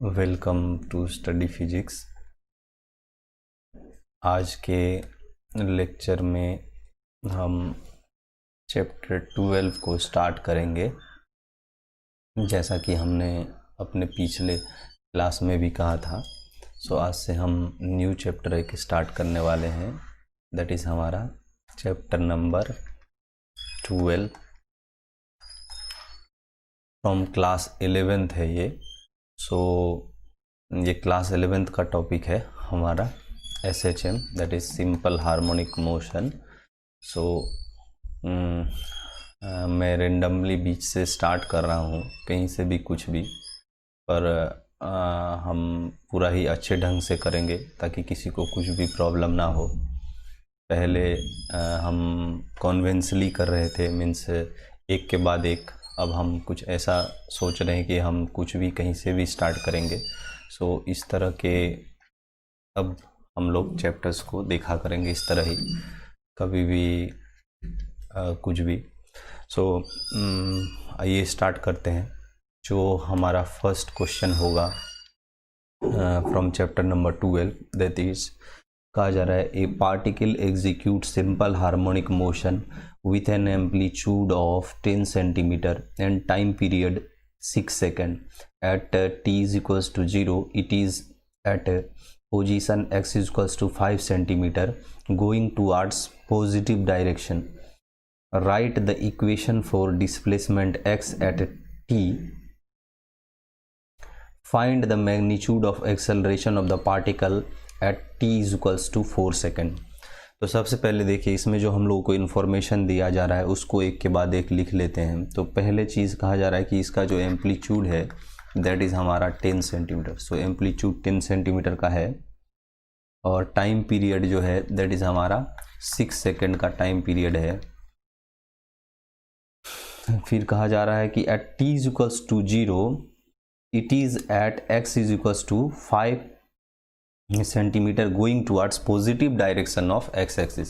Welcome to study physics. आज के lecture में हम चैप्टर 12 को स्टार्ट करेंगे। जैसा कि हमने अपने पिछले क्लास में भी कहा था, आज से हम न्यू चैप्टर एक स्टार्ट करने वाले हैं। दैट इज़ हमारा chapter number 12 from class 11th है ये। ये क्लास 11th का टॉपिक है हमारा SHM, that is simple harmonic motion. मैं रेंडमली बीच से स्टार्ट कर रहा हूँ, कहीं से भी कुछ भी, पर हम पूरा ही अच्छे ढंग से करेंगे ताकि किसी को कुछ भी प्रॉब्लम ना हो। पहले हम कॉन्वेंशनली कर रहे थे, मीन्स एक के बाद एक। अब हम कुछ ऐसा सोच रहे हैं कि हम कुछ भी कहीं से भी स्टार्ट करेंगे। इस तरह के अब हम लोग चैप्टर्स को देखा करेंगे, इस तरह ही कभी भी कुछ भी। आइए स्टार्ट करते हैं। जो हमारा फर्स्ट क्वेश्चन होगा from chapter number 12, that is कहा जा रहा है a particle execute simple harmonic motion with an amplitude of 10 centimeter and time period 6 second at t is equals to 0. It is at position x is equals to 5 centimeter going towards positive direction. Write the equation for displacement x at t. Find the magnitude of acceleration of the particle at t is equals to 4 second. तो सबसे पहले देखिए, इसमें जो हम लोगों को information दिया जा रहा है उसको एक के बाद एक लिख लेते हैं। तो पहले चीज़ कहा जा रहा है कि इसका जो एम्पलीट्यूड है दैट इज़ हमारा 10 सेंटीमीटर। एम्पलीट्यूड 10 सेंटीमीटर का है और टाइम पीरियड जो है दैट इज़ हमारा 6 सेकेंड का टाइम पीरियड है। फिर कहा जा रहा है कि at t is equals to 0 it is at x is equals to 5 centimetre going towards positive direction of x axis.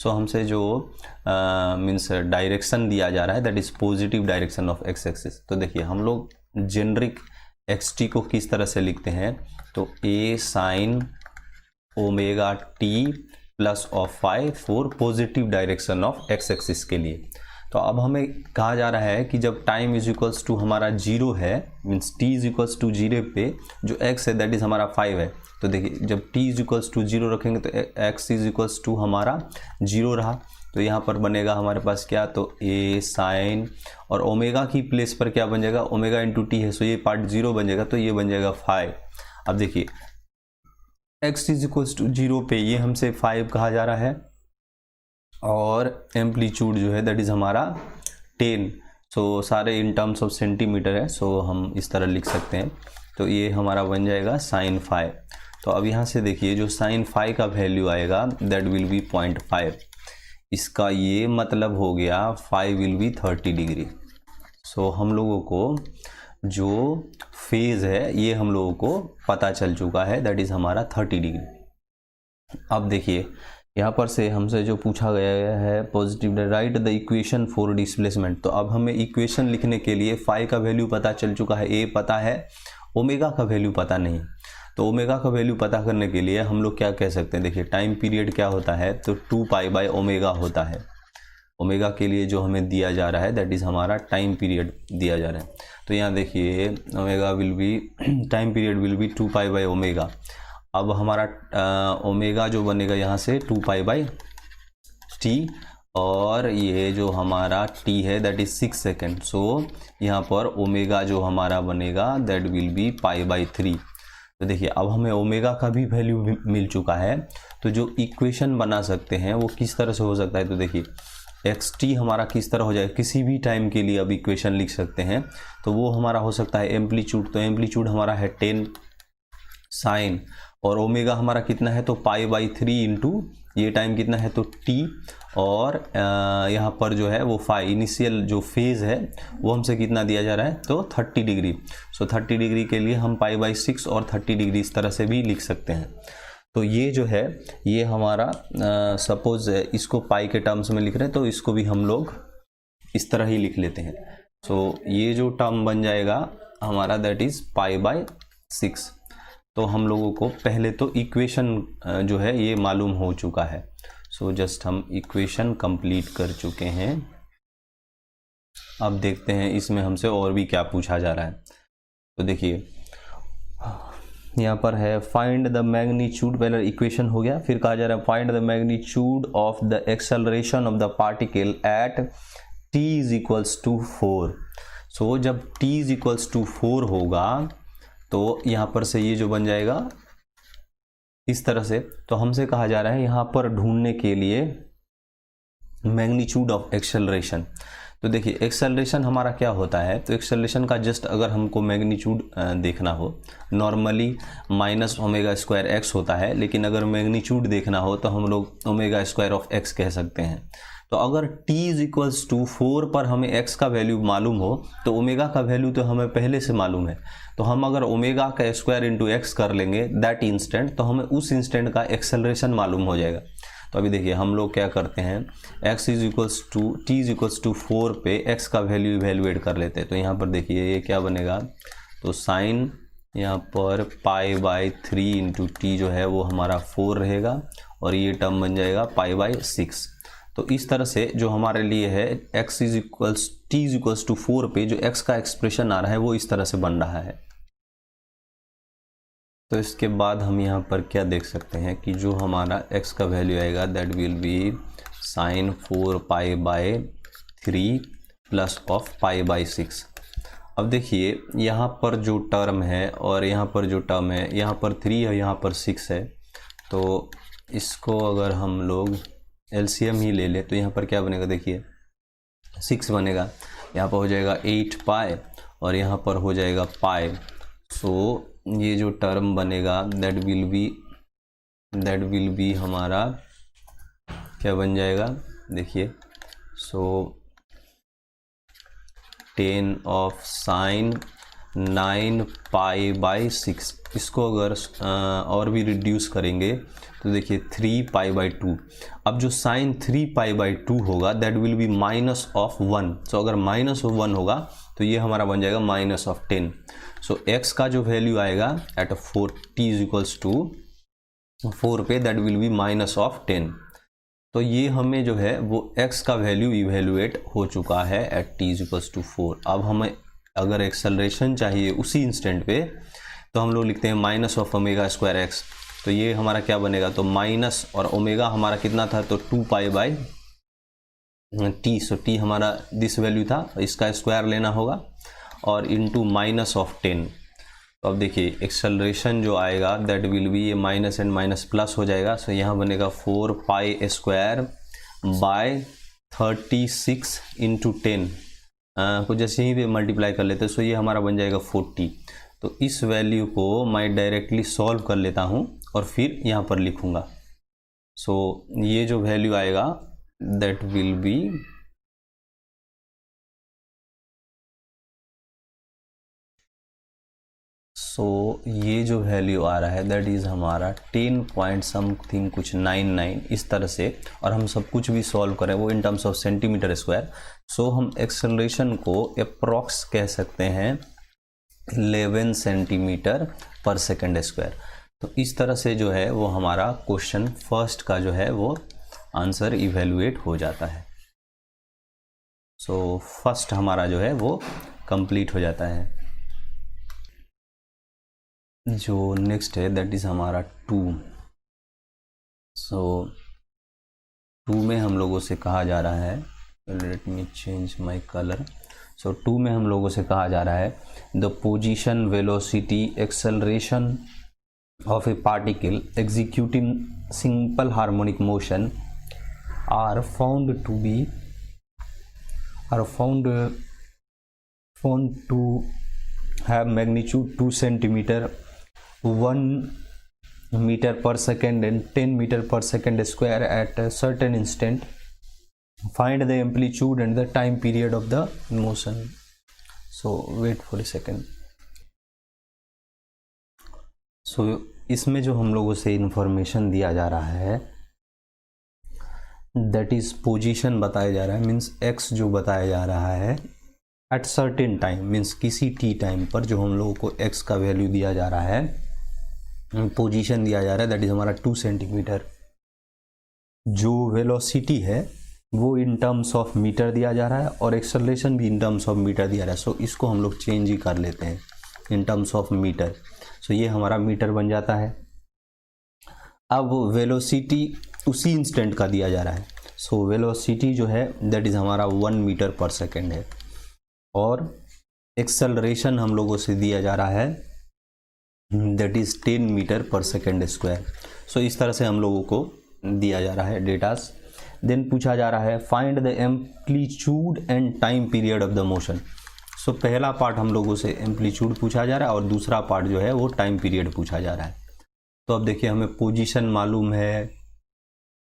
हमसे जो मीन्स डायरेक्शन दिया जा रहा है that is positive direction of x axis. तो देखिए, हम लोग जेनरिक एक्स टी को किस तरह से लिखते हैं, तो a sine omega T plus of 5 for positive direction of x axis के लिए। तो अब हमें कहा जा रहा है कि जब टाइम इज इक्वल्स टू हमारा 0 है, means t is equals to 0 पे जो x है दैट इज़ हमारा 5 है। तो देखिए, जब t इज इक्वल्स टू 0 रखेंगे तो x इज इक्वल्स टू हमारा 0 रहा। तो यहाँ पर बनेगा हमारे पास क्या, तो a साइन और ओमेगा की प्लेस पर क्या बन जाएगा, ओमेगा इंटू टी है, ये पार्ट 0 बन जाएगा, तो ये बन जाएगा 5। अब देखिए, x इज इक्वल्स टू 0 पे ये हमसे 5 कहा जा रहा है और एम्पलीट्यूड जो है दैट इज़ हमारा 10। सारे इन टर्म्स ऑफ सेंटीमीटर है, हम इस तरह लिख सकते हैं। तो ये हमारा बन जाएगा साइन 5। तो अब यहाँ से देखिए, जो साइन 5 का वैल्यू आएगा दैट विल बी 0.5। इसका ये मतलब हो गया 5 विल बी 30 डिग्री। हम लोगों को जो फेज़ है ये हम लोगों को पता चल चुका है, दैट इज़ हमारा 30 डिग्री। अब देखिए, यहाँ पर से हमसे जो पूछा गया है positive, right the equation for displacement. तो अब हमें इक्वेशन लिखने के लिए 5 का वैल्यू पता चल चुका है, a पता है, ओमेगा का वैल्यू पता नहीं। तो ओमेगा का वैल्यू पता करने के लिए हम लोग क्या कह सकते हैं, देखिए टाइम पीरियड क्या होता है, तो 2 पाई बाय ओमेगा होता है। ओमेगा के लिए जो हमें दिया जा रहा है दैट इज़ हमारा टाइम पीरियड दिया जा रहा है। तो यहाँ देखिए, omega will be time period will be 2 pi by omega. अब हमारा ओमेगा जो बनेगा यहाँ से 2 पाई बाई टी, और ये जो हमारा टी है दैट इज 6 सेकेंड। यहाँ पर ओमेगा जो हमारा बनेगा that will B pi by 3। तो देखिए, अब हमें ओमेगा का भी वैल्यू मिल चुका है। तो जो इक्वेशन बना सकते हैं वो किस तरह से हो सकता है, तो देखिए एक्स टी हमारा किस तरह हो जाएगा, किसी भी टाइम के लिए अब इक्वेशन लिख सकते हैं। तो वो हमारा हो सकता है एम्पलीट्यूड। तो एम्पलीट्यूड हमारा है 10 साइन, और ओमेगा हमारा कितना है, तो पाई बाई 3 इंटू ये टाइम कितना है, तो टी, और यहाँ पर जो है वो 5 इनिशियल जो फेज़ है वो हमसे कितना दिया जा रहा है, तो 30 डिग्री। 30 डिग्री के लिए हम पाई बाई 6 और 30 डिग्री इस तरह से भी लिख सकते हैं। तो ये जो है ये हमारा सपोज इसको पाई के टर्म्स में लिख रहे हैं, तो इसको भी हम लोग इस तरह ही लिख लेते हैं। ये जो टर्म बन जाएगा हमारा दैट इज़ पाई बाय 6। तो हम लोगों को पहले तो इक्वेशन जो है ये मालूम हो चुका है। सो जस्ट हम इक्वेशन कंप्लीट कर चुके हैं। अब देखते हैं इसमें हमसे और भी क्या पूछा जा रहा है। तो देखिए यहाँ पर है फाइंड द मैग्नीट्यूड, पहले इक्वेशन हो गया, फिर कहा जा रहा है find the magnitude of the acceleration of the particle at t is equals to 4। So जब t इज इक्वल्स टू 4 होगा तो यहाँ पर से ये जो बन जाएगा इस तरह से। तो हमसे कहा जा रहा है यहाँ पर ढूंढने के लिए मैग्नीट्यूड ऑफ एक्सेलरेशन। तो देखिए एक्सेलरेशन हमारा क्या होता है, तो एक्सेलरेशन का जस्ट अगर हमको मैग्नीट्यूड देखना हो, normally minus omega square x होता है, लेकिन अगर मैग्नीट्यूड देखना हो तो हम लोग ओमेगा स्क्वायर ऑफ एक्स कह सकते हैं। तो अगर t इज इक्वल्स टू 4 पर हमें x का वैल्यू मालूम हो तो ओमेगा का वैल्यू तो हमें पहले से मालूम है। तो हम अगर ओमेगा का स्क्वायर इंटू एक्स कर लेंगे दैट इंस्टेंट, तो हमें उस इंस्टेंट का एक्सेलरेशन मालूम हो जाएगा। तो अभी देखिए हम लोग क्या करते हैं, x is equals to t is equals to 4 पे x का वैल्यू इवेल्युएट कर लेते हैं। तो यहाँ पर देखिए ये क्या बनेगा, तो साइन यहाँ पर पाई बाई 3 इंटू टी जो है वो हमारा 4 रहेगा और ये टर्म बन जाएगा पाई बाई 6। तो इस तरह से जो हमारे लिए है x is equals t is equals to 4 पे जो x का एक्सप्रेशन आ रहा है वो इस तरह से बन रहा है। तो इसके बाद हम यहाँ पर क्या देख सकते हैं कि जो हमारा x का वैल्यू आएगा that will be sine 4 pi by 3 plus of pi by 6। अब देखिए यहाँ पर जो टर्म है और यहाँ पर जो टर्म है, यहाँ पर 3 है यहाँ पर 6 है, तो इसको अगर हम लोग एलसीएम ही ले ले तो यहाँ पर क्या बनेगा, देखिए 6 बनेगा, यहाँ पर हो जाएगा 8 पाई और यहाँ पर हो जाएगा पाई। सो ये जो टर्म बनेगा दैट विल बी हमारा क्या बन जाएगा, देखिए सो 10 ऑफ साइन 9 पाई बाई 6। इसको अगर और भी रिड्यूस करेंगे तो देखिए 3 पाई बाई 2। अब जो साइन 3 पाई बाई 2 होगा that will be minus of 1। सो अगर माइनस ऑफ 1 होगा तो ये हमारा बन जाएगा माइनस ऑफ 10। सो x का जो वैल्यू आएगा at 4 t is equals to 4 पे that will be minus of 10। तो ये हमें जो है वो x का वैल्यू इवेल्युएट हो चुका है at t is equals to 4। अब हमें अगर एक्सेलरेशन चाहिए उसी इंस्टेंट पे तो हम लोग लिखते हैं minus of omega square x. तो ये हमारा क्या बनेगा, तो माइनस और ओमेगा हमारा कितना था, तो 2 pi by T. So T हमारा दिस वैल्यू था, इसका स्क्वायर लेना होगा और इनटू माइनस ऑफ 10। तो अब देखिए एक्सेलरेशन जो आएगा दैट विल बी ये माइनस एंड माइनस प्लस हो जाएगा। सो यहाँ बनेगा 4 पाई स्क्वायर बाय 36 इंटू 10 को जैसे ही भी मल्टीप्लाई कर लेते हैं। सो ये हमारा बन जाएगा 40। तो इस वैल्यू को मैं डायरेक्टली सॉल्व कर लेता हूँ और फिर यहाँ पर लिखूँगा। सो ये जो वैल्यू आएगा दैट विल बी ये जो वैल्यू आ रहा है दैट इज़ हमारा 10 पॉइंट समथिंग कुछ 99 इस तरह से। और हम सब कुछ भी सॉल्व करें वो in terms of centimetre square. So हम एक्सेलरेशन को अप्रॉक्स कह सकते हैं 11 सेंटीमीटर पर सेकेंड स्क्वायर। तो इस तरह से जो है वो हमारा क्वेश्चन फर्स्ट का जो है वो आंसर इवेल्युएट हो जाता है। सो फर्स्ट हमारा जो है वो कंप्लीट हो जाता है। जो नेक्स्ट है दैट इज़ हमारा 2। सो 2 में हम लोगों से कहा जा रहा है, let me change my colour. So 2 में हम लोगों से कहा जा रहा है the position velocity acceleration of a particle executing simple harmonic motion are found to have magnitude 2 centimeter, 1 meter per second and 10 meter per second square at a certain instant. Find the amplitude and the time period of the motion. So wait for a second. सो इसमें जो हम लोगों से information दिया जा रहा है that is position बताया जा रहा है, मीन्स एक्स जो बताया जा रहा है एट सर्टेन टाइम मीन्स किसी टी टाइम पर जो हम लोगों को x का वैल्यू दिया जा रहा है, पोजीशन दिया जा रहा है, दैट इज हमारा 2 सेंटीमीटर। जो वेलोसिटी है वो इन टर्म्स ऑफ मीटर दिया जा रहा है और एक्सेलरेशन भी इन टर्म्स ऑफ मीटर दिया रहा है। सो इसको हम लोग चेंज ही कर लेते हैं इन टर्म्स ऑफ मीटर। सो ये हमारा मीटर बन जाता है। अब वेलोसिटी उसी इंस्टेंट का दिया जा रहा है। सो वेलोसिटी जो है दैट इज हमारा 1 मीटर पर सेकेंड है और एक्सेलरेशन हम लोगों से दिया जा रहा है दैट इज 10 मीटर पर सेकेंड स्क्वायर। सो इस तरह से हम लोगों को दिया जा रहा है डेटास। देन पूछा जा रहा है find the amplitude and time period of the motion. So पहला पार्ट हम लोगों से एम्पलीट्यूड पूछा जा रहा है और दूसरा पार्ट जो है वो टाइम पीरियड पूछा जा रहा है। तो अब देखिए हमें पोजीशन मालूम है,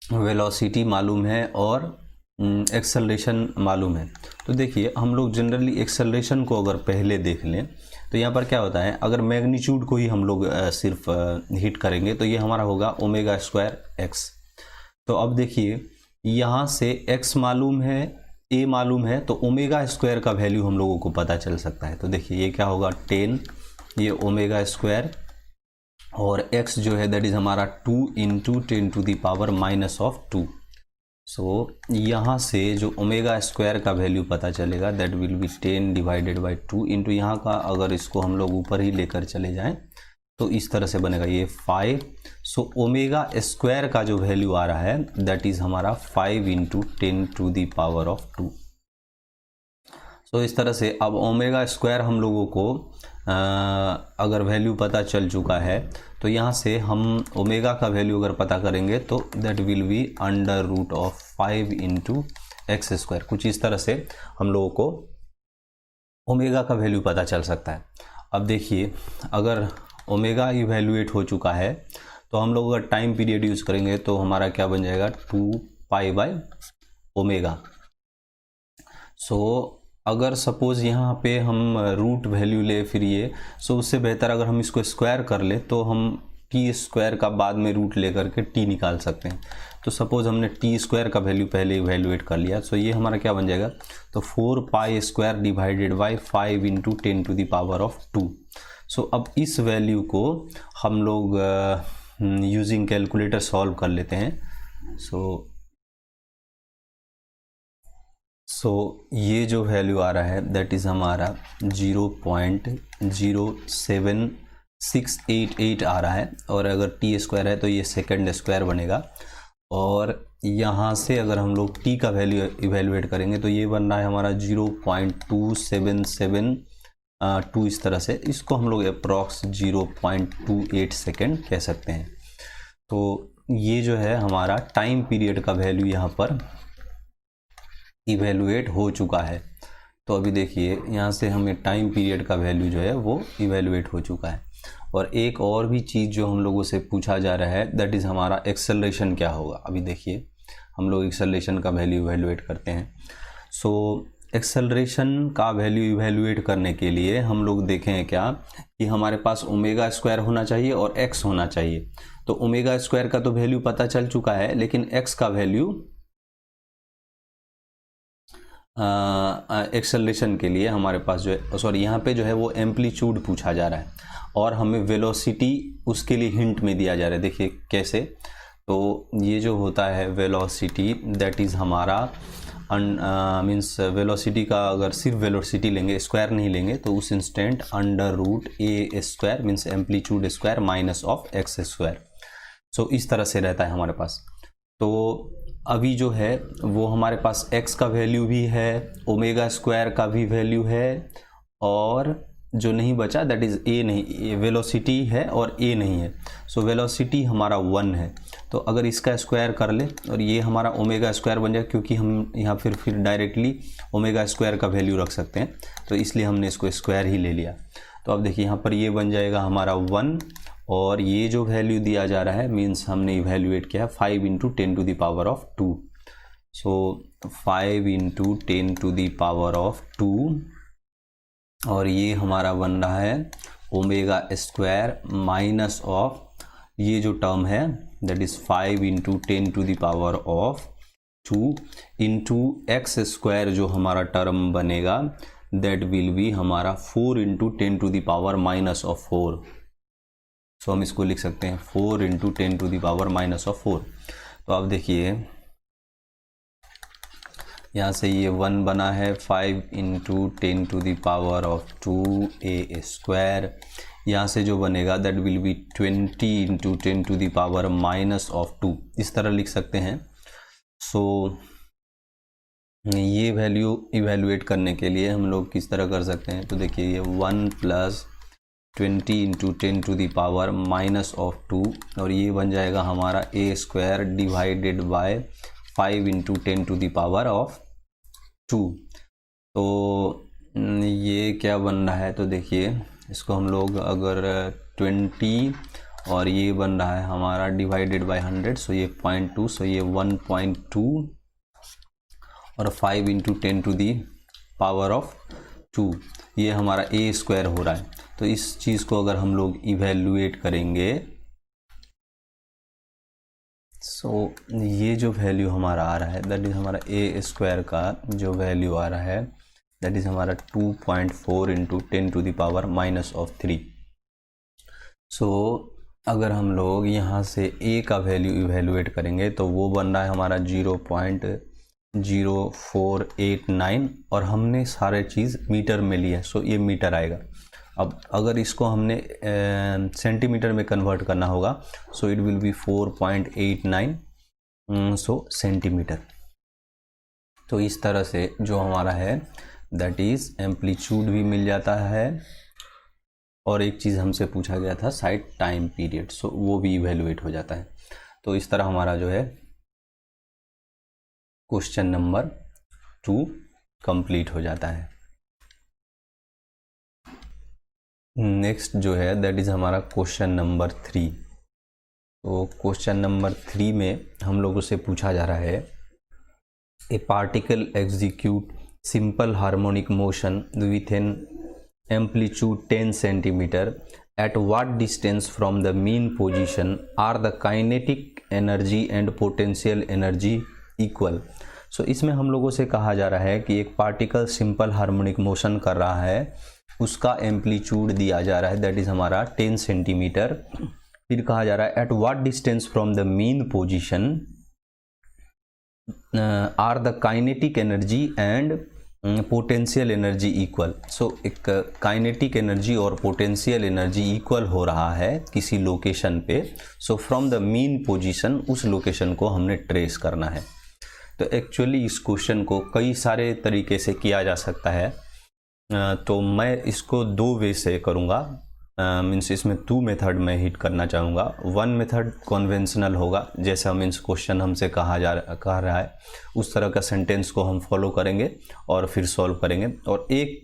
वेलोसिटी मालूम है और एक्सेलरेशन मालूम है। तो देखिए हम लोग जनरली एक्सेलरेशन को अगर पहले देख लें तो यहाँ पर क्या होता है, अगर मैग्नीट्यूड को ही हम लोग सिर्फ हिट करेंगे तो ये हमारा होगा ओमेगा स्क्वायर एक्स। तो अब देखिए यहाँ से x मालूम है, a मालूम है, तो ओमेगा स्क्वायर का वैल्यू हम लोगों को पता चल सकता है। तो देखिए ये क्या होगा 10, ये ओमेगा स्क्वायर और x जो है दैट इज हमारा 2 इंटू 10 टू द पावर -2। सो यहाँ से जो ओमेगा स्क्वायर का वैल्यू पता चलेगा that will B 10 divided by 2 into यहाँ का अगर इसको हम लोग ऊपर ही लेकर चले जाएं तो इस तरह से बनेगा ये 5। सो ओमेगा स्क्वायर का जो वैल्यू आ रहा है दैट इज हमारा 5 into 10 to the power of 2। So इस तरह से अब ओमेगा स्क्वायर हम लोगों को अगर वैल्यू पता चल चुका है तो यहाँ से हम ओमेगा का वैल्यू अगर पता करेंगे तो that will be under root of 5 into x square. कुछ इस तरह से हम लोगों को ओमेगा का वैल्यू पता चल सकता है। अब देखिए अगर ओमेगा इवैल्यूएट हो चुका है तो हम लोग अगर टाइम पीरियड यूज़ करेंगे तो हमारा क्या बन जाएगा 2 पाई बाय ओमेगा। सो अगर सपोज़ यहाँ पे हम रूट वैल्यू ले फिर ये सो उससे बेहतर अगर हम इसको स्क्वायर कर ले तो हम टी स्क्वायर का बाद में रूट ले करके टी निकाल सकते हैं। तो सपोज़ हमने टी स्क्वायर का वैल्यू पहले इवैल्यूएट कर लिया। सो ये हमारा क्या बन जाएगा, तो 4 pi square divided by 5 into 10 to the power of 2। So अब इस वैल्यू को हम लोग यूजिंग कैलकुलेटर सॉल्व कर लेते हैं। सो ये जो वैल्यू आ रहा है दैट इज़ हमारा 0.07688 आ रहा है और अगर टी स्क्वायर है तो ये सेकेंड स्क्वायर बनेगा और यहाँ से अगर हम लोग टी का वैल्यू इवेलुएट करेंगे तो ये बन रहा है हमारा 0.2772 इस तरह से। इसको हम लोग अप्रॉक्स 0.28 सेकेंड कह सकते हैं। तो ये जो है हमारा टाइम पीरियड का वैल्यू यहाँ पर इवेलुएट हो चुका है। तो अभी देखिए यहाँ से हमें टाइम पीरियड का वैल्यू जो है वो इवेलुएट हो चुका है। और एक और भी चीज़ जो हम लोगों से पूछा जा रहा है दैट इज़ हमारा एक्सेलरेशन क्या होगा। अभी देखिए हम लोग एक्सेलरेशन का वैल्यू इवेलुएट करते हैं। सो एक्सेलरेशन का वैल्यू इवेलुएट करने के लिए हम लोग देखें क्या कि हमारे पास ओमेगा स्क्वायर होना चाहिए और एक्स होना चाहिए। तो ओमेगा स्क्वायर का तो वैल्यू पता चल चुका है लेकिन एक्स का वैल्यू एक्सेलरेशन के लिए हमारे पास जो है सॉरी यहाँ पे जो है वो एम्पलीट्यूड पूछा जा रहा है और हमें वेलोसिटी उसके लिए हिंट में दिया जा रहा है। देखिए कैसे, तो ये जो होता है वेलोसिटी दैट इज़ हमारा मीन्स वेलोसिटी का अगर सिर्फ वेलोसिटी लेंगे स्क्वायर नहीं लेंगे तो उस instant under root a square means amplitude square minus of x square. So इस तरह से रहता है हमारे पास। तो अभी जो है वो हमारे पास x का वैल्यू भी है, ओमेगा स्क्वायर का भी वैल्यू है और जो नहीं बचा दैट इज़ a नहीं, वेलोसिटी है और a नहीं है। सो वेलोसिटी हमारा 1 है। तो अगर इसका स्क्वायर कर ले और ये हमारा ओमेगा स्क्वायर बन जाए क्योंकि हम यहाँ फिर डायरेक्टली ओमेगा स्क्वायर का वैल्यू रख सकते हैं तो इसलिए हमने इसको स्क्वायर ही ले लिया। तो अब देखिए यहाँ पर ये बन जाएगा हमारा 1 और ये जो वैल्यू दिया जा रहा है मीन्स हमने इवेल्युएट किया है 5 into 10 to the power of 2। So 5 into 10 to the power of 2 और ये हमारा बन रहा है ओमेगा स्क्वायर माइनस ऑफ ये जो टर्म है that is 5 into 10 to the power of 2 into x square जो हमारा टर्म बनेगा दैट विल बी हमारा 4 into 10 to the power minus of 4। So हम इसको लिख सकते हैं 4 into 10 to the power minus of 4। तो अब देखिए यहाँ से ये 1 बना है, 5 into 10 to the power of 2a square. यहाँ से जो बनेगा that will be 20 into 10 to the power minus of 2, इस तरह लिख सकते हैं। सो ये वैल्यू इवेलुएट करने के लिए हम लोग किस तरह कर सकते हैं, तो देखिए ये 1 plus 20 into 10 to the power minus of 2, और ये बन जाएगा हमारा a square divided by 5 into 10 to the power of 2। तो ये क्या बन रहा है, तो देखिए इसको हम लोग अगर 20 और ये बन रहा है हमारा डिवाइडेड बाय 100, सो ये 0.2, सो ये 1.2 और 5 into 10 to the power of 2, ये हमारा a स्क्वायर हो रहा है। तो इस चीज़ को अगर हम लोग इवेल्युएट करेंगे, सो ये जो वैल्यू हमारा आ रहा है दैट इज़ हमारा a स्क्वायर का जो वैल्यू आ रहा है दैट इज़ हमारा 2.4 into 10 to the power minus of 3। So अगर हम लोग यहाँ से a का वैल्यू इवेल्युएट करेंगे तो वो बन रहा है हमारा 0.0489, और हमने सारे चीज़ मीटर में लिया, सो ये मीटर आएगा। अब अगर इसको हमने सेंटीमीटर में कन्वर्ट करना होगा, so it will be 4.89 so centimetre. तो इस तरह से जो हमारा है दैट इज़ एम्पलीट्यूड भी मिल जाता है, और एक चीज़ हमसे पूछा गया था साइड टाइम पीरियड, सो वो भी इवेल्युएट हो जाता है। तो इस तरह हमारा जो है क्वेश्चन नंबर 2 कंप्लीट हो जाता है। नेक्स्ट जो है दैट इज़ हमारा क्वेश्चन नंबर 3। तो क्वेश्चन नंबर 3 में हम लोगों से पूछा जा रहा है a particle execute simple harmonic motion with an amplitude 10 centimetre at what distance from the mean position are the kinetic energy and potential energy equal. So इसमें हम लोगों से कहा जा रहा है कि एक पार्टिकल सिंपल हार्मोनिक मोशन कर रहा है, उसका एम्पलीट्यूड दिया जा रहा है दैट इज़ हमारा 10 सेंटीमीटर। फिर कहा जा रहा है at what distance from the mean position are the kinetic energy and potential energy equal. So एक काइनेटिक एनर्जी और पोटेंशियल एनर्जी इक्वल हो रहा है किसी लोकेशन पे। So from the mean position उस लोकेशन को हमने ट्रेस करना है। तो एक्चुअली इस क्वेश्चन को कई सारे तरीके से किया जा सकता है, तो मैं इसको 2 वे से करूँगा, मीन्स इसमें 2 मेथड में हिट करना चाहूँगा। 1 मेथड कॉन्वेंशनल होगा, जैसा मीन्स क्वेश्चन हमसे कह रहा है उस तरह का सेंटेंस को हम फॉलो करेंगे और फिर सॉल्व करेंगे। और एक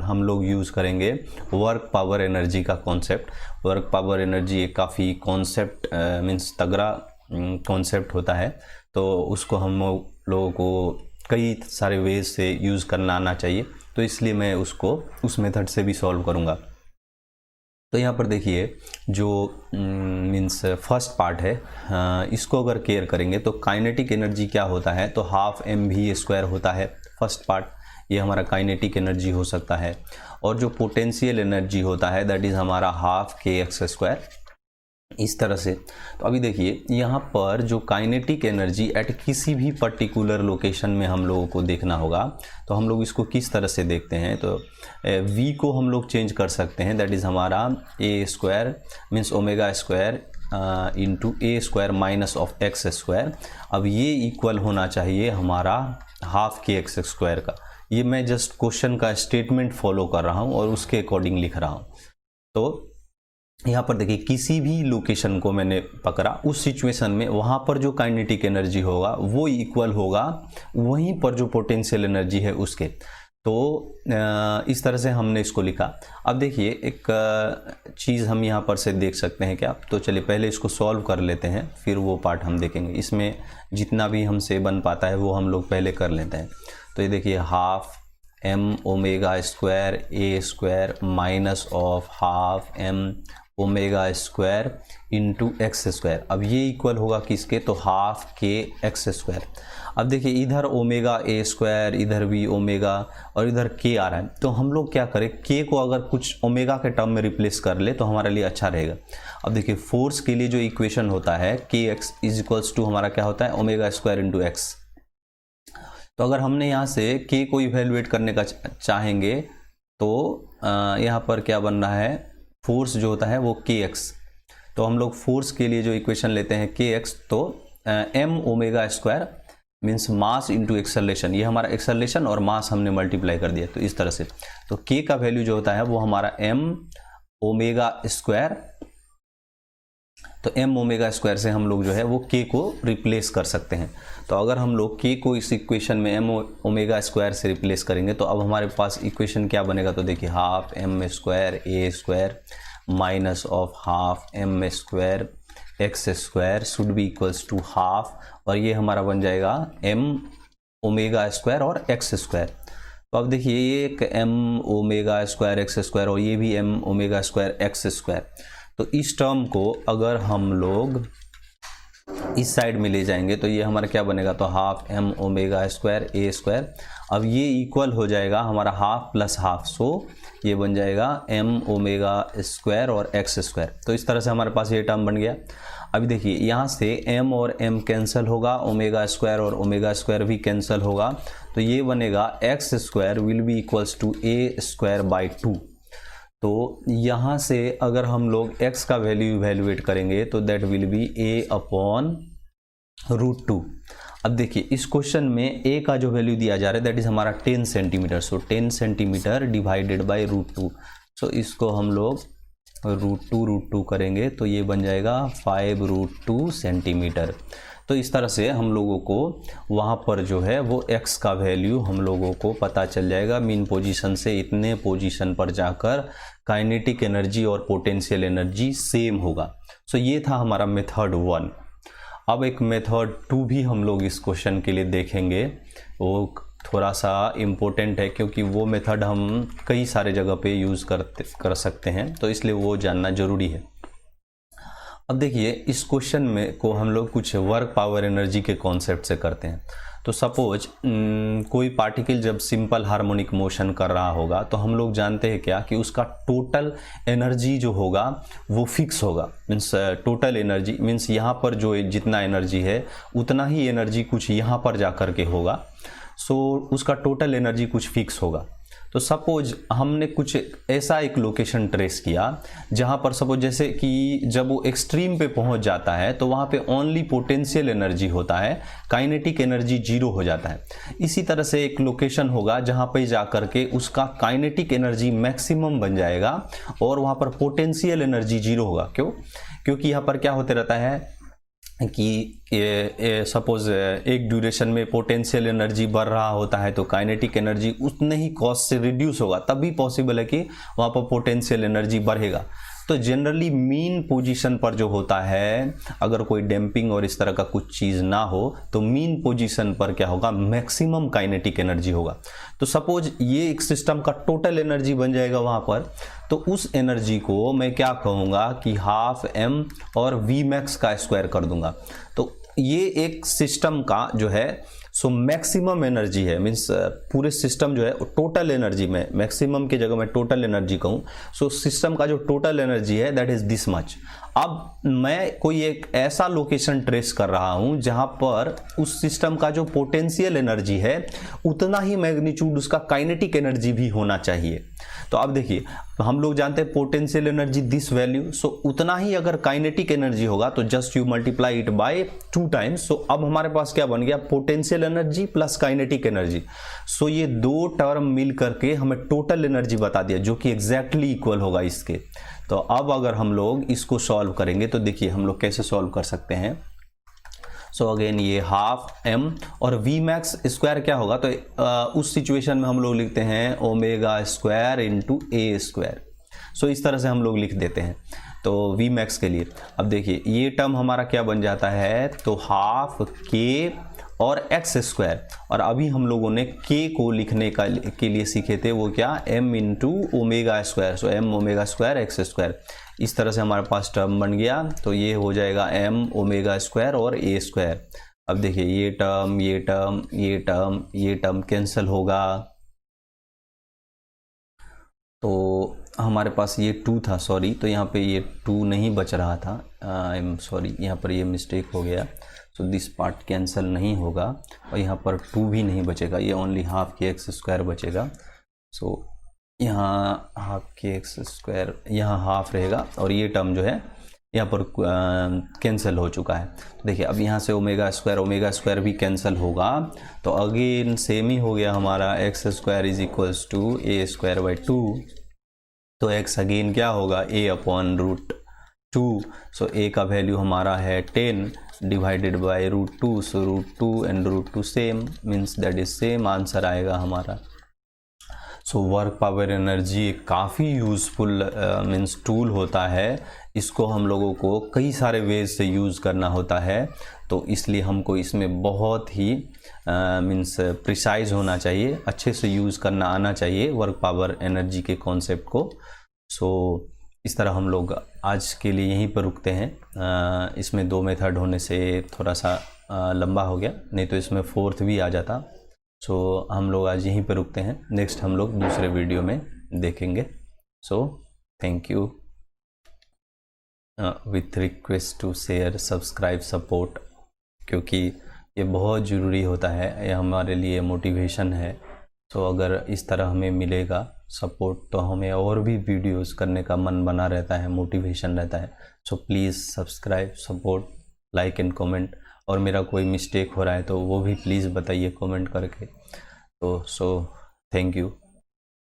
हम लोग यूज़ करेंगे वर्क पावर एनर्जी का कॉन्सेप्ट। वर्क पावर एनर्जी एक काफ़ी कॉन्सेप्ट मीन्स तगड़ा कॉन्सेप्ट होता है, तो उसको हम लोगों को कई सारे वेज से यूज़ करना आना चाहिए, तो इसलिए मैं उसको उस मेथड से भी सॉल्व करूँगा। तो यहाँ पर देखिए जो मीन्स फर्स्ट पार्ट है, इसको अगर केयर करेंगे तो काइनेटिक एनर्जी क्या होता है, तो हाफ mv² होता है फर्स्ट पार्ट, ये हमारा काइनेटिक एनर्जी हो सकता है। और जो पोटेंशियल एनर्जी होता है दैट इज़ हमारा हाफ kx², इस तरह से। तो अभी देखिए यहाँ पर जो काइनेटिक एनर्जी एट किसी भी पर्टिकुलर लोकेशन में हम लोगों को देखना होगा, तो हम लोग इसको किस तरह से देखते हैं, तो v को हम लोग चेंज कर सकते हैं, दैट इज़ हमारा a² means ω² into a² minus of x²। अब ये इक्वल होना चाहिए हमारा हाफ kx² का। ये मैं जस्ट क्वेश्चन का स्टेटमेंट फॉलो कर रहा हूँ और उसके अकॉर्डिंग लिख रहा हूँ। तो यहाँ पर देखिए किसी भी लोकेशन को मैंने पकड़ा, उस सिचुएशन में वहाँ पर जो काइनेटिक एनर्जी होगा वो इक्वल होगा वहीं पर जो पोटेंशियल एनर्जी है उसके। तो इस तरह से हमने इसको लिखा। अब देखिए एक चीज़ हम यहाँ पर से देख सकते हैं क्या, तो चलिए पहले इसको सॉल्व कर लेते हैं फिर वो पार्ट हम देखेंगे। इसमें जितना भी हमसे बन पाता है वो हम लोग पहले कर लेते हैं। तो ये देखिए half m ω² a² minus of half m omega square into x square. अब ये इक्वल होगा किसके, तो हाफ के एक्स स्क्वायर। अब देखिए इधर ओमेगा ए स्क्वायर, इधर भी ओमेगा और इधर के आ रहा है, तो हम लोग क्या करें, के को अगर कुछ ओमेगा के टर्म में रिप्लेस कर ले तो हमारे लिए अच्छा रहेगा। अब देखिए फोर्स के लिए जो इक्वेशन होता है के एक्स इज इक्वल्स टू हमारा क्या होता है, ओमेगा स्क्वायर इंटू एक्स। तो अगर हमने यहाँ से के को इवेल्युएट करने का चाहेंगे तो यहाँ पर क्या बन रहा है, फोर्स जो होता है वो के एक्स। तो हम लोग फोर्स के लिए जो इक्वेशन लेते हैं के एक्स, तो m omega square means mass into acceleration, ये हमारा एक्सेलरेशन और मास हमने मल्टीप्लाई कर दिया, तो इस तरह से। तो के का वैल्यू जो होता है वो हमारा एम ओमेगा स्क्वायर, तो एम ओमेगा स्क्वायर से हम लोग जो है वो के को रिप्लेस कर सकते हैं। तो अगर हम लोग के को इस इक्वेशन में एम ओमेगा स्क्वायर से रिप्लेस करेंगे तो अब हमारे पास इक्वेशन क्या बनेगा, तो देखिए half m square a square minus of half m square x square should be equals to half, और ये हमारा बन जाएगा एम ओमेगा स्क्वायर और एक्स स्क्वायर। तो अब देखिए ये एक m omega square x square और ये भी m omega square x square. तो इस टर्म को अगर हम लोग इस साइड में ले जाएंगे तो ये हमारा क्या बनेगा, तो half M omega square a square. अब ये इक्वल हो जाएगा हमारा हाफ प्लस हाफ, सो ये बन जाएगा एम ओमेगा स्क्वायर और एक्स स्क्वायर। तो इस तरह से हमारे पास ये टर्म बन गया। अभी देखिए यहाँ से m और m कैंसिल होगा, ओमेगा स्क्वायर और ओमेगा स्क्वायर भी कैंसिल होगा, तो ये बनेगा x square will be equals to a square by 2। तो यहाँ से अगर हम लोग x का वैल्यू इवेल्युएट करेंगे तो that will be a upon root 2। अब देखिए इस क्वेश्चन में a का जो वैल्यू दिया जा रहा है दैट इज हमारा 10 centimetre, so 10 centimetre divided by root 2। So इसको हम लोग रूट टू करेंगे तो ये बन जाएगा 5√2 सेंटीमीटर। तो इस तरह से हम लोगों को वहाँ पर जो है वो x का वैल्यू हम लोगों को पता चल जाएगा। मीन पोजीशन से इतने पोजीशन पर जाकर काइनेटिक एनर्जी और पोटेंशियल एनर्जी सेम होगा। सो ये था हमारा मेथड 1। अब एक मेथड 2 भी हम लोग इस क्वेश्चन के लिए देखेंगे, वो थोड़ा सा इम्पोर्टेंट है क्योंकि वो मेथड हम कई सारे जगह पे यूज़ कर सकते हैं, तो इसलिए वो जानना ज़रूरी है। अब देखिए इस क्वेश्चन में को हम लोग कुछ वर्क पावर एनर्जी के कॉन्सेप्ट से करते हैं। तो सपोज कोई पार्टिकल जब सिंपल हार्मोनिक मोशन कर रहा होगा तो हम लोग जानते हैं क्या कि उसका टोटल एनर्जी जो होगा वो फिक्स होगा। मीन्स टोटल एनर्जी मीन्स यहाँ पर जो जितना एनर्जी है उतना ही एनर्जी कुछ यहाँ पर जा कर के होगा। सो उसका टोटल एनर्जी कुछ फिक्स होगा। तो सपोज हमने कुछ ऐसा एक लोकेशन ट्रेस किया जहाँ पर सपोज जैसे कि जब वो एक्सट्रीम पे पहुँच जाता है तो वहाँ पे ओनली पोटेंशियल एनर्जी होता है, काइनेटिक एनर्जी 0 हो जाता है। इसी तरह से एक लोकेशन होगा जहाँ पे जा कर के उसका काइनेटिक एनर्जी मैक्सिमम बन जाएगा और वहाँ पर पोटेंशियल एनर्जी 0 होगा। क्यों? क्योंकि यहाँ पर क्या होते रहता है कि सपोज एक ड्यूरेशन में पोटेंशियल एनर्जी बढ़ रहा होता है तो काइनेटिक एनर्जी उतने ही कॉस्ट से रिड्यूस होगा, तभी पॉसिबल है कि वहाँ पर पोटेंशियल एनर्जी बढ़ेगा। तो जनरली मीन पोजीशन पर जो होता है, अगर कोई डैम्पिंग और इस तरह का कुछ चीज़ ना हो तो मीन पोजीशन पर क्या होगा, मैक्सिमम काइनेटिक एनर्जी होगा। तो सपोज ये एक सिस्टम का टोटल एनर्जी बन जाएगा वहाँ पर, तो उस एनर्जी को मैं क्या कहूँगा कि हाफ m और v मैक्स का स्क्वायर कर दूंगा। तो ये एक सिस्टम का जो है सो मैक्सिमम एनर्जी है। मीन्स पूरे सिस्टम जो है टोटल एनर्जी में, मैक्सिमम की जगह मैं टोटल एनर्जी कहूँ, सो सिस्टम का जो टोटल एनर्जी है दैट इज दिस मच। अब मैं कोई एक ऐसा लोकेशन ट्रेस कर रहा हूँ जहाँ पर उस सिस्टम का जो पोटेंशियल एनर्जी है उतना ही मैग्नीट्यूड उसका काइनेटिक एनर्जी भी होना चाहिए। तो अब देखिए हम लोग जानते हैं potential energy this value, so उतना ही अगर काइनेटिक एनर्जी होगा तो just you multiply it by 2 times. So अब हमारे पास क्या बन गया, potential energy plus kinetic energy. So ये दो टर्म मिल करके हमें टोटल एनर्जी बता दिया जो कि एग्जैक्टली इक्वल होगा इसके। तो अब अगर हम लोग इसको सॉल्व करेंगे तो देखिए हम लोग कैसे सॉल्व कर सकते हैं। सो अगेन ये हाफ m और v मैक्स स्क्वायर क्या होगा, तो उस सिचुएशन में हम लोग लिखते हैं ओमेगा स्क्वायर इंटू ए स्क्वायर। सो इस तरह से हम लोग लिख देते हैं तो v मैक्स के लिए। अब देखिए ये टर्म हमारा क्या बन जाता है, तो हाफ k और एक्स स्क्वायर, और अभी हम लोगों ने के को लिखने के लिए सीखे थे वो क्या, m इंटू ओमेगा स्क्वायर, सो m omega square x square. इस तरह से हमारे पास टर्म बन गया, तो ये हो जाएगा m ओमेगा स्क्वायर और a स्क्वायर। अब देखिए ये टर्म ये टर्म ये टर्म ये टर्म कैंसिल होगा, तो हमारे पास ये 2 था, सॉरी, तो यहाँ पे ये 2 नहीं बच रहा था, आई एम सॉरी, यहाँ पर ये मिस्टेक हो गया। सो दिस पार्ट कैंसिल नहीं होगा और यहाँ पर 2 भी नहीं बचेगा, ये ओनली हाफ के एक्स स्क्वायर बचेगा। सो यहाँ हाफ के एक्स स्क्वायर यहाँ हाफ रहेगा और ये टर्म जो है यहाँ पर कैंसिल हो चुका है। देखिए अब यहाँ से ओमेगा स्क्वायर भी कैंसिल होगा, तो अगेन सेम ही हो गया हमारा, x square is equals to a square by 2, तो एक्स अगेन क्या होगा, a upon root 2। So a का वैल्यू हमारा है 10 divided by root 2, so root 2 and root 2 same, means that is same answer आएगा हमारा। सो वर्क पावर एनर्जी काफ़ी useful means tool होता है, इसको हम लोगों को कई सारे वेज से यूज़ करना होता है, तो इसलिए हमको इसमें बहुत ही मीन्स प्रिसाइज होना चाहिए, अच्छे से यूज़ करना आना चाहिए वर्क पावर एनर्जी के कॉन्सेप्ट को। सो इस तरह हम लोग आज के लिए यहीं पर रुकते हैं। इसमें 2 मेथड होने से थोड़ा सा लंबा हो गया, नहीं तो इसमें 4th भी आ जाता। सो हम लोग आज यहीं पर रुकते हैं, नेक्स्ट हम लोग दूसरे वीडियो में देखेंगे। So thank you, with request to share subscribe support, क्योंकि ये बहुत ज़रूरी होता है, ये हमारे लिए मोटिवेशन है। सो अगर इस तरह हमें मिलेगा सपोर्ट तो हमें और भी वीडियोस करने का मन बना रहता है, मोटिवेशन रहता है। So please subscribe support like and comment, और मेरा कोई मिस्टेक हो रहा है तो वो भी प्लीज़ बताइए कमेंट करके। तो सो थैंक यू।